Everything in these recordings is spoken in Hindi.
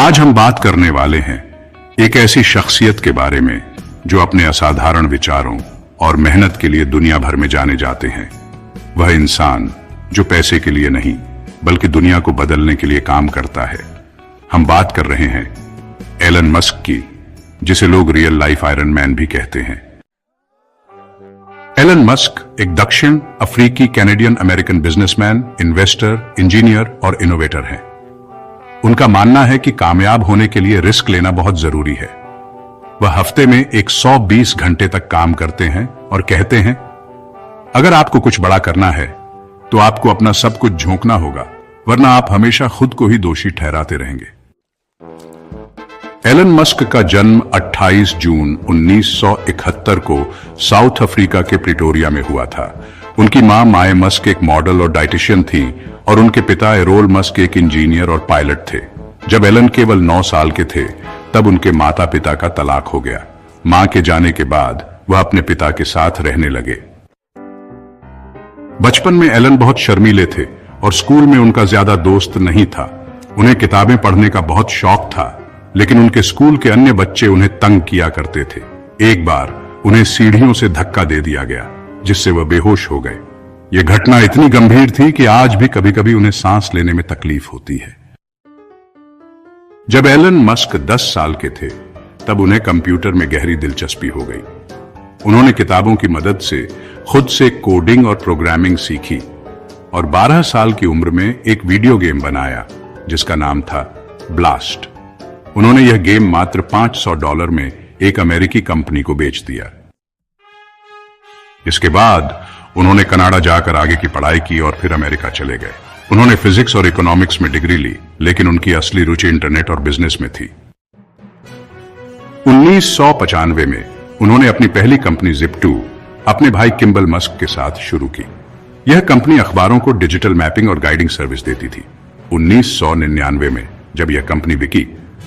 आज हम बात करने वाले हैं एक ऐसी शख्सियत के बारे में जो अपने असाधारण विचारों और मेहनत के लिए दुनिया भर में जाने जाते हैं। वह इंसान जो पैसे के लिए नहीं बल्कि दुनिया को बदलने के लिए काम करता है। हम बात कर रहे हैं एलन मस्क की, जिसे लोग रियल लाइफ आयरन मैन भी कहते हैं। एलन मस्क एक दक्षिण अफ्रीकी Canadian American businessman, investor, engineer और इनोवेटर हैं। उनका मानना है कि कामयाब होने के लिए रिस्क लेना बहुत जरूरी है। वह हफ्ते में 120 घंटे तक काम करते हैं और कहते हैं, अगर आपको कुछ बड़ा करना है तो आपको अपना सब कुछ झोंकना होगा, वरना आप हमेशा खुद को ही दोषी ठहराते रहेंगे। एलन मस्क का जन्म 28 जून 1971 को साउथ अफ्रीका के प्रिटोरिया में हुआ था। उनकी मां माए मस्क एक मॉडल और डाइटिशियन थी और उनके पिता एरोल मस्क एक इंजीनियर और पायलट थे। जब एलन केवल 9 साल के थे तब उनके माता पिता का तलाक हो गया। मां के जाने के बाद वह अपने पिता के साथ रहने लगे। बचपन में एलन बहुत शर्मीले थे और स्कूल में उनका ज्यादा दोस्त नहीं था। उन्हें किताबें पढ़ने का बहुत शौक था, लेकिन उनके स्कूल के अन्य बच्चे उन्हें तंग किया करते थे। एक बार उन्हें सीढ़ियों से धक्का दे दिया गया, जिससे वह बेहोश हो गए। यह घटना इतनी गंभीर थी कि आज भी कभी कभी उन्हें सांस लेने में तकलीफ होती है। जब एलन मस्क 10 साल के थे तब उन्हें कंप्यूटर में गहरी दिलचस्पी हो गई। उन्होंने किताबों की मदद से खुद से कोडिंग और प्रोग्रामिंग सीखी और 12 साल की उम्र में एक वीडियो गेम बनाया जिसका नाम था ब्लास्ट। उन्होंने यह गेम मात्र $500 में एक अमेरिकी कंपनी को बेच दिया। इसके बाद उन्होंने कनाडा जाकर आगे की पढ़ाई की और फिर अमेरिका चले गए। उन्होंने फिजिक्स और इकोनॉमिक्स में डिग्री ली, लेकिन उनकी असली रुचि इंटरनेट और बिजनेस में थी। 1995 में उन्होंने अपनी पहली कंपनी Zip2 अपने भाई किम्बल मस्क के साथ शुरू की। यह कंपनी अखबारों को डिजिटल मैपिंग और गाइडिंग सर्विस देती थी। 1999 में जब यह कंपनी बिकी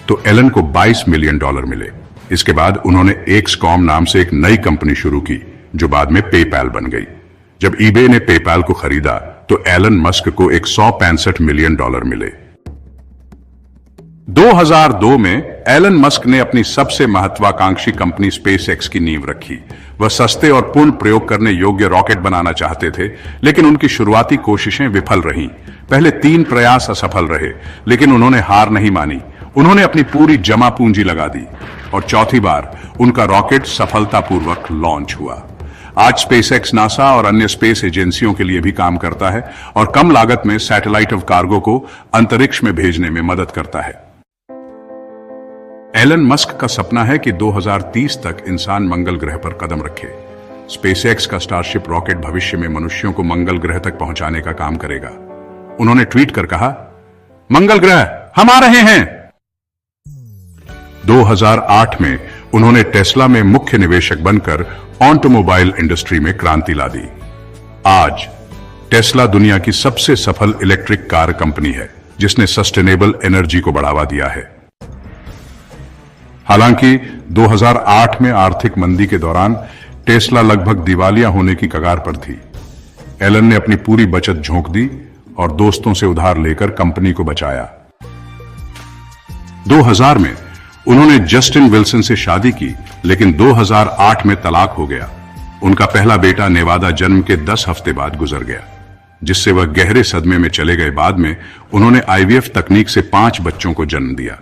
तो एलन को $22 मिलियन मिले। इसके बाद उन्होंने XCOM नाम से एक नई कंपनी शुरू की जो बाद में पेपैल बन गई। जब eBay ने पेपैल को खरीदा तो एलन मस्क को $165 मिलियन मिले। 2002 में एलन मस्क ने अपनी सबसे महत्वाकांक्षी कंपनी SpaceX की नींव रखी। वह सस्ते और पूर्ण प्रयोग करने योग्य रॉकेट बनाना चाहते थे, लेकिन उनकी शुरुआती कोशिशें विफल रहीं। पहले 3 प्रयास असफल रहे, लेकिन उन्होंने हार नहीं मानी। उन्होंने अपनी पूरी जमा पूंजी लगा दी और चौथी बार उनका रॉकेट सफलतापूर्वक लॉन्च हुआ। आज SpaceX नासा और अन्य स्पेस एजेंसियों के लिए भी काम करता है और कम लागत में सैटेलाइट ऑफ कार्गो को अंतरिक्ष में भेजने में मदद करता है। एलन मस्क का सपना है कि 2030 तक इंसान मंगल ग्रह पर कदम रखे। SpaceX का स्टारशिप रॉकेट भविष्य में मनुष्यों को मंगल ग्रह तक पहुंचाने का काम करेगा। उन्होंने ट्वीट कर कहा, मंगल ग्रह हम आ रहे हैं। 2008 में उन्होंने टेस्ला में मुख्य निवेशक बनकर ऑटोमोबाइल इंडस्ट्री में क्रांति ला दी। आज टेस्ला दुनिया की सबसे सफल इलेक्ट्रिक कार कंपनी है, जिसने सस्टेनेबल एनर्जी को बढ़ावा दिया है। हालांकि 2008 में आर्थिक मंदी के दौरान टेस्ला लगभग दिवालिया होने की कगार पर थी। एलन ने अपनी पूरी बचत झोंक दी और दोस्तों से उधार लेकर कंपनी को बचाया। 2000 में उन्होंने जस्टिन विल्सन से शादी की, लेकिन 2008 में तलाक हो गया। उनका पहला बेटा नेवादा जन्म के 10 हफ्ते बाद गुजर गया, जिससे वह गहरे सदमे में चले गए। बाद में उन्होंने IVF तकनीक से 5 बच्चों को जन्म दिया।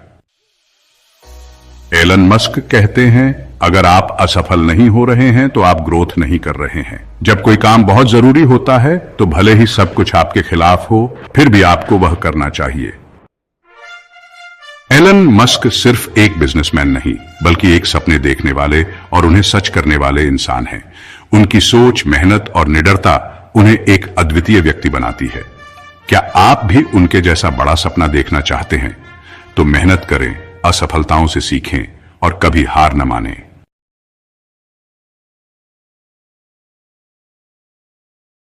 एलन मस्क कहते हैं, अगर आप असफल नहीं हो रहे हैं तो आप ग्रोथ नहीं कर रहे हैं। जब कोई काम बहुत जरूरी होता है तो भले ही सब कुछ आपके खिलाफ हो, फिर भी आपको वह करना चाहिए। एलन मस्क सिर्फ एक बिजनेसमैन नहीं, बल्कि एक सपने देखने वाले और उन्हें सच करने वाले इंसान हैं। उनकी सोच, मेहनत और निडरता उन्हें एक अद्वितीय व्यक्ति बनाती है। क्या आप भी उनके जैसा बड़ा सपना देखना चाहते हैं? तो मेहनत करें, असफलताओं से सीखें और कभी हार न मानें।